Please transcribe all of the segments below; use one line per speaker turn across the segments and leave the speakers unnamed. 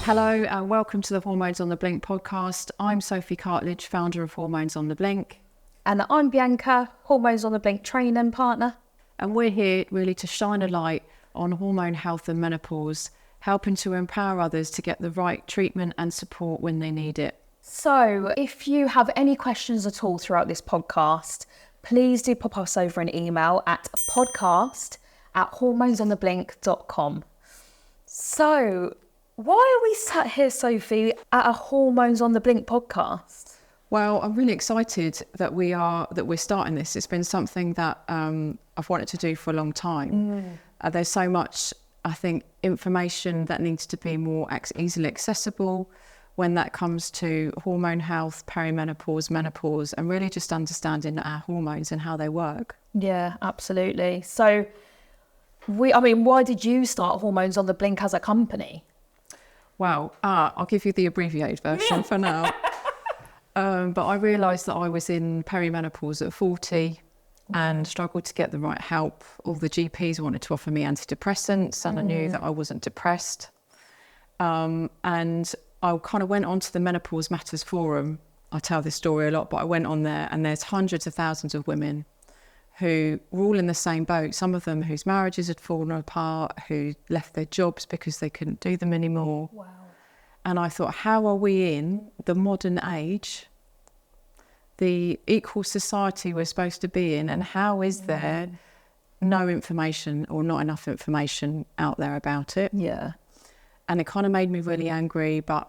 Hello and welcome to the Hormones on the Blink podcast. I'm Sophie Cartledge, founder of Hormones on the Blink.
And I'm Bianca, Hormones on the Blink training partner.
And we're here really to shine a light on hormone health and menopause, helping to empower others to get the right treatment and support when they need it.
So if you have any questions at all throughout this podcast, please do pop us over an email at podcast@hormonesontheblink.com. So why are we sat here, Sophie, at a Hormones on the Blink podcast?
Well, I'm really excited that we're starting this. It's been something that I've wanted to do for a long time. There's so much, I think, information that needs to be more easily accessible when that comes to hormone health, perimenopause, menopause, and really just understanding our hormones and how they work.
Yeah, absolutely. So why did you start Hormones on the Blink as a company?
Well, I'll give you the abbreviated version for now. But I realised that I was in perimenopause at 40 and struggled to get the right help. All the GPs wanted to offer me antidepressants, and I knew that I wasn't depressed. And I kind of went onto the Menopause Matters forum. I tell this story a lot, but I went on there and there's hundreds of thousands of women who were all in the same boat. Some of them whose marriages had fallen apart, who left their jobs because they couldn't do them anymore.
Wow.
And I thought, how are we in the modern age, the equal society we're supposed to be in, and how is there no information or not enough information out there about it?
Yeah.
And it kind of made me really angry, but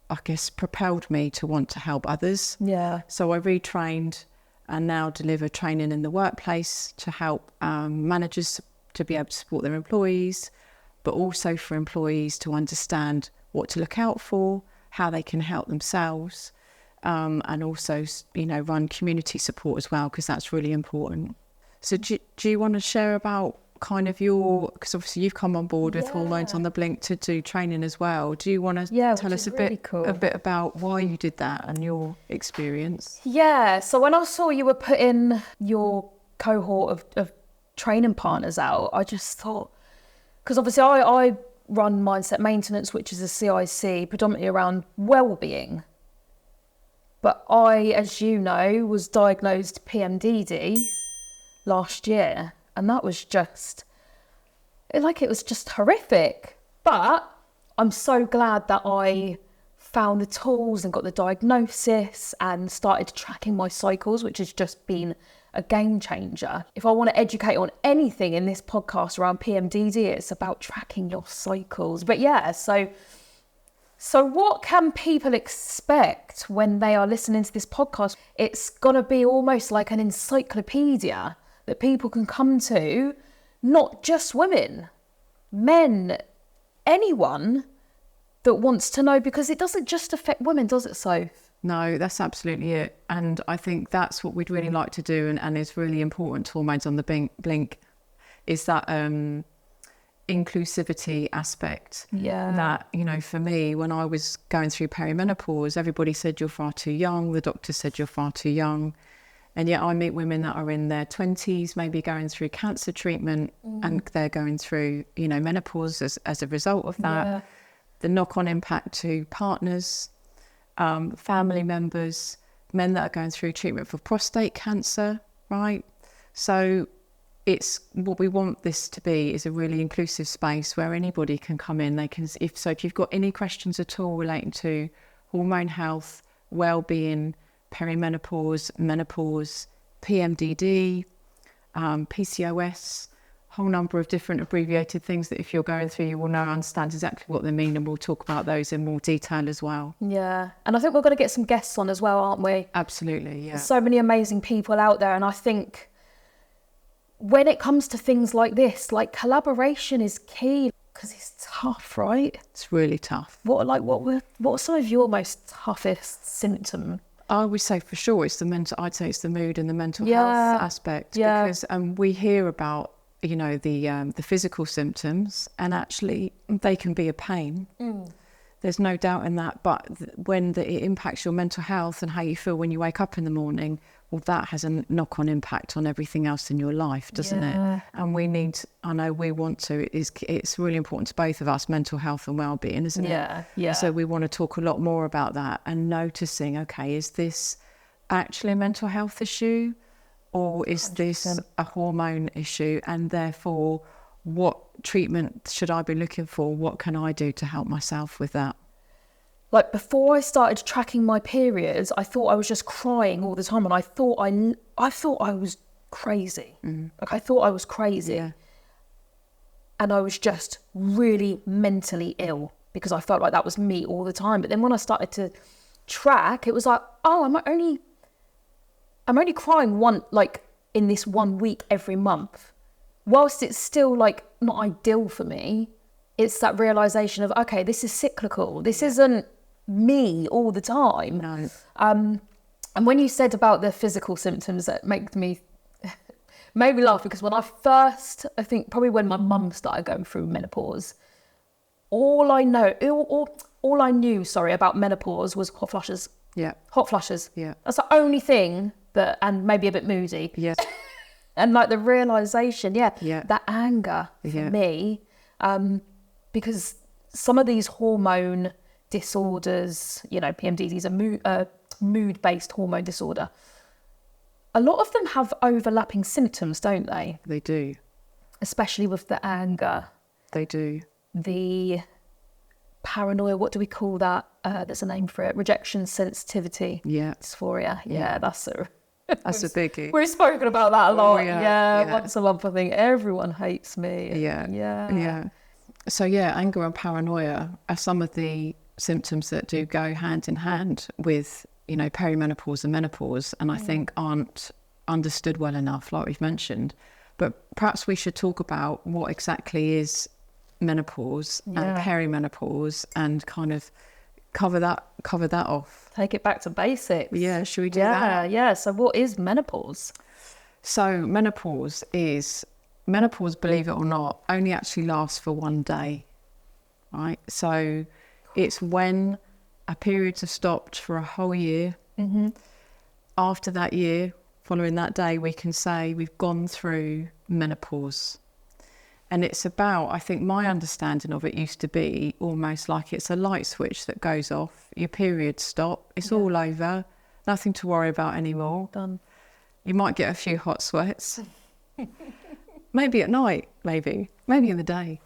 I guess propelled me to want to help others.
Yeah.
So I retrained and now deliver training in the workplace to help managers to be able to support their employees, but also for employees to understand what to look out for, how they can help themselves, and also, run community support as well, because that's really important. So do you want to share about kind of because obviously you've come on board with Hormones on the Blink to do training as well. Do you want to tell us a bit about why you did that and your experience?
Yeah, so when I saw you were putting your cohort of training partners out, I just thought, because obviously I run Mindset Maintenance, which is a CIC predominantly around well-being. But I, as you know, was diagnosed PMDD last year. And that was just horrific. But I'm so glad that I found the tools and got the diagnosis and started tracking my cycles, which has just been a game changer. If I want to educate on anything in this podcast around PMDD, it's about tracking your cycles. But yeah, so what can people expect when they are listening to this podcast? It's going to be almost like an encyclopedia that people can come to, not just women, men, anyone that wants to know, because it doesn't just affect women, does it, Soph?
No, that's absolutely it. And I think that's what we'd really like to do, and is really important to Hormones on the Blink, is that inclusivity aspect.
Yeah.
That, for me, when I was going through perimenopause, everybody said you're far too young. The doctor said you're far too young. And yet I meet women that are in their 20s, maybe going through cancer treatment, and they're going through, menopause as a result of that. Yeah. The knock-on impact to partners, family members, men that are going through treatment for prostate cancer, right? So it's what we want this to be is a really inclusive space where anybody can come in. If you've got any questions at all relating to hormone health, well-being, perimenopause, menopause, PMDD, PCOS, whole number of different abbreviated things that if you're going through, you will now understand exactly what they mean, and we'll talk about those in more detail as well.
Yeah, and I think we're going to get some guests on as well, aren't we?
Absolutely, yeah.
There's so many amazing people out there, and I think when it comes to things like this, like collaboration is key, because it's tough, right?
It's really tough.
What are some of your most toughest symptoms?
I would say for sure it's the mood and the mental health aspect, because we hear about the physical symptoms, and actually they can be a pain. There's no doubt in that. But when it impacts your mental health and how you feel when you wake up in the morning, well, that has a knock-on impact on everything else in your life, doesn't it? And I know we want to, it's really important to both of us, mental health and well-being, isn't it?
Yeah.
So we want to talk a lot more about that and noticing, okay, is this actually a mental health issue, or is
100%.
this a hormone issue? And therefore, what treatment should I be looking for? What can I do to help myself with that?
Like before I started tracking my periods, I thought I was just crying all the time, and I thought I was crazy. Like I thought I was crazy, and I was just really mentally ill because I felt like that was me all the time. But then when I started to track, it was like, oh, I'm only crying in this 1 week every month. Whilst it's still like not ideal for me, it's that realization of, okay, this is cyclical. This isn't me all the time.
No.
And when you said about the physical symptoms, that made me laugh, because when I think probably when my mum started going through menopause, all I knew about menopause was hot flushes.
Yeah.
Hot flushes.
Yeah.
That's the only thing and maybe a bit moody.
Yeah.
And like the realization, that anger for me, because some of these hormone disorders, PMDD is a mood-based hormone disorder. A lot of them have overlapping symptoms, don't they?
They do.
Especially with the anger.
They do.
The paranoia, what do we call that? There's a name for it. Rejection sensitivity.
Yeah.
Dysphoria. Yeah, that's a
biggie.
We've spoken about that a lot.
Yeah.
Once a month, I think everyone hates me.
Yeah. So anger and paranoia are some of the symptoms that do go hand in hand with, perimenopause and menopause, and I think aren't understood well enough, like we've mentioned. But perhaps we should talk about what exactly is menopause and perimenopause, and kind of cover that off.
Take it back to basics.
Yeah, should we do that?
Yeah. So what is menopause?
So menopause, believe it or not, only actually lasts for 1 day, right? So it's when our periods have stopped for a whole year. Mm-hmm. After that year, following that day, we can say we've gone through menopause. And it's about, I think my understanding of it used to be almost like it's a light switch that goes off. Your periods stop. It's all over. Nothing to worry about anymore.
Done.
You might get a few hot sweats. Maybe at night, maybe in the day.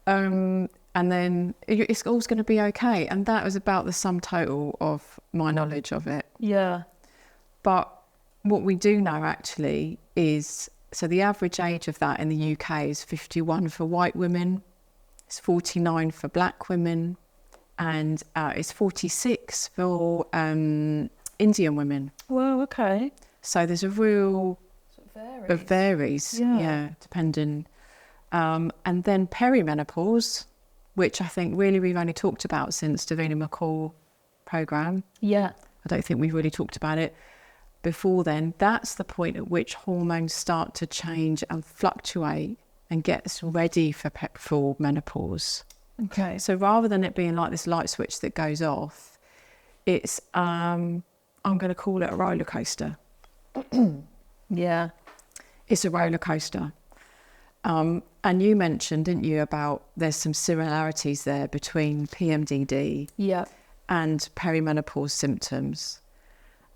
And then it's always going to be okay. And that was about the sum total of my knowledge of it.
Yeah.
But what we do know actually is, so the average age of that in the UK is 51 for white women, it's 49 for black women, and it's 46 for Indian women.
Well, okay.
So there's a real...
It
varies, depending. And then perimenopause, which I think really we've only talked about since Davina McCall programme.
Yeah.
I don't think we've really talked about it before then. That's the point at which hormones start to change and fluctuate and gets ready for menopause.
Okay.
So rather than it being like this light switch that goes off, it's, I'm going to call it a roller coaster.
Yeah.
It's a roller coaster. And you mentioned, didn't you, about there's some similarities there between PMDD and perimenopause symptoms.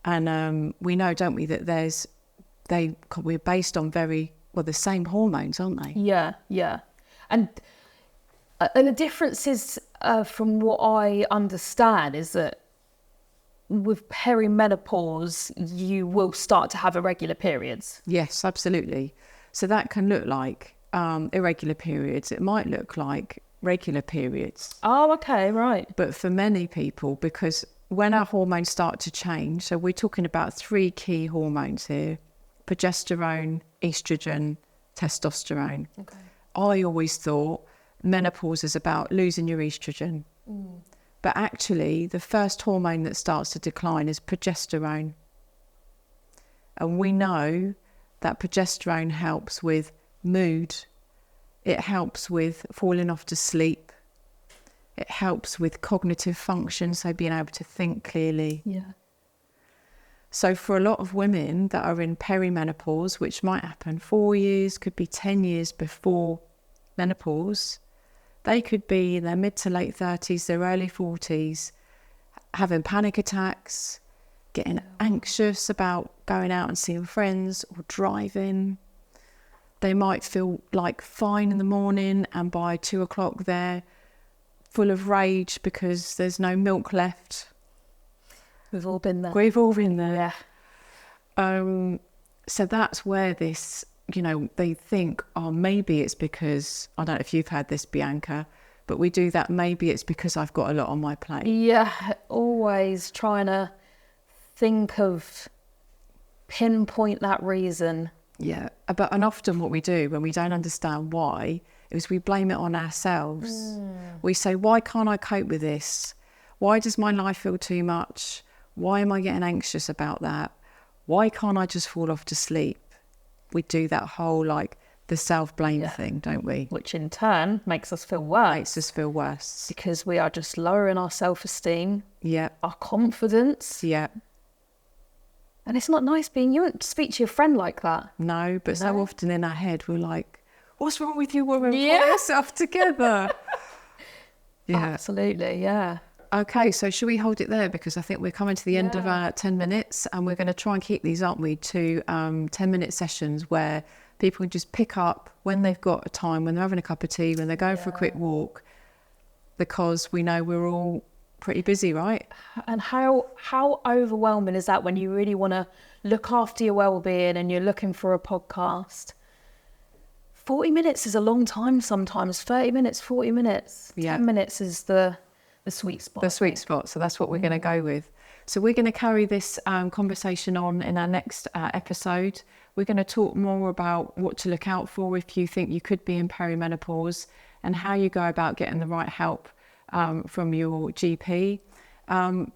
And we know, don't we, that we're based on the same hormones, aren't they?
Yeah. And the difference is, from what I understand, is that with perimenopause, you will start to have irregular periods.
Yes, absolutely. So that can look like irregular periods. It might look like regular periods.
Oh, okay, right.
But for many people, because when our hormones start to change, so we're talking about 3 key hormones here: progesterone, estrogen, testosterone. Okay. I always thought menopause is about losing your estrogen. But actually, the first hormone that starts to decline is progesterone. And we know that progesterone helps with mood. It helps with falling off to sleep. It helps with cognitive function, so being able to think clearly.
Yeah.
So for a lot of women that are in perimenopause, which might happen 4 years, could be 10 years before menopause, they could be in their mid to late 30s, their early 40s, having panic attacks, getting anxious about going out and seeing friends or driving. They might feel like fine in the morning, and by 2 o'clock they're full of rage because there's no milk left.
We've all been there.
We've all been there.
Yeah.
So that's where this, they think, oh, maybe it's because, I don't know if you've had this, Bianca, but we do that, maybe it's because I've got a lot on my plate.
Yeah, always trying to think of, pinpoint that reason.
Yeah, and often what we do when we don't understand why is we blame it on ourselves. We say, why can't I cope with this? Why does my life feel too much? Why am I getting anxious about that? Why can't I just fall off to sleep? We do that whole the self-blame thing, don't we?
Which in turn makes us feel worse.
Makes us feel worse.
Because we are just lowering our self-esteem,
Yeah.
our confidence.
Yeah.
And it's not nice you wouldn't speak to your friend like that.
No, but so often in our head we're like, what's wrong with you, woman?
Yeah.
Pull yourself together. Yeah.
Absolutely, yeah.
Okay, so should we hold it there? Because I think we're coming to the end of our 10 minutes, and we're going to try and keep these, aren't we, to 10-minute sessions where people can just pick up when they've got a time, when they're having a cup of tea, when they're going for a quick walk, because we know we're all pretty busy, right?
And how overwhelming is that when you really want to look after your well-being and you're looking for a podcast? 40 minutes is a long time sometimes. 30 minutes, 40 minutes.
Yeah.
10 minutes is the sweet spot.
The sweet spot. So that's what we're going to go with. So we're going to carry this conversation on in our next episode. We're going to talk more about what to look out for if you think you could be in perimenopause, and how you go about getting the right help from your GP.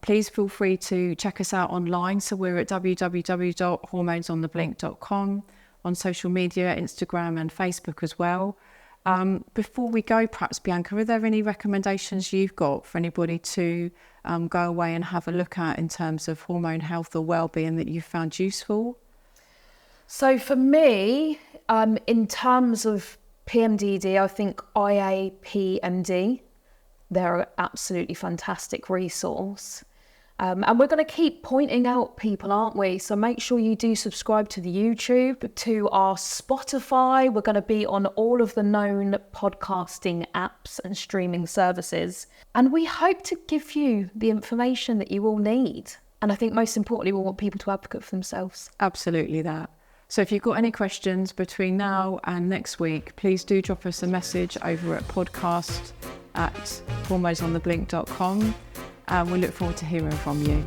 Please feel free to check us out online. So we're at www.hormonesontheblink.com, on social media, Instagram and Facebook as well. Before we go, perhaps, Bianca, are there any recommendations you've got for anybody to go away and have a look at in terms of hormone health or well-being that you've found useful?
So for me, in terms of PMDD, I think IAPMD, they're an absolutely fantastic resource. And we're going to keep pointing out people, aren't we? So make sure you do subscribe to the YouTube, to our Spotify. We're going to be on all of the known podcasting apps and streaming services. And we hope to give you the information that you all need. And I think most importantly, we want people to advocate for themselves.
Absolutely that. So if you've got any questions between now and next week, please do drop us a message over at podcast@hormonesontheblink.com. We look forward to hearing from you.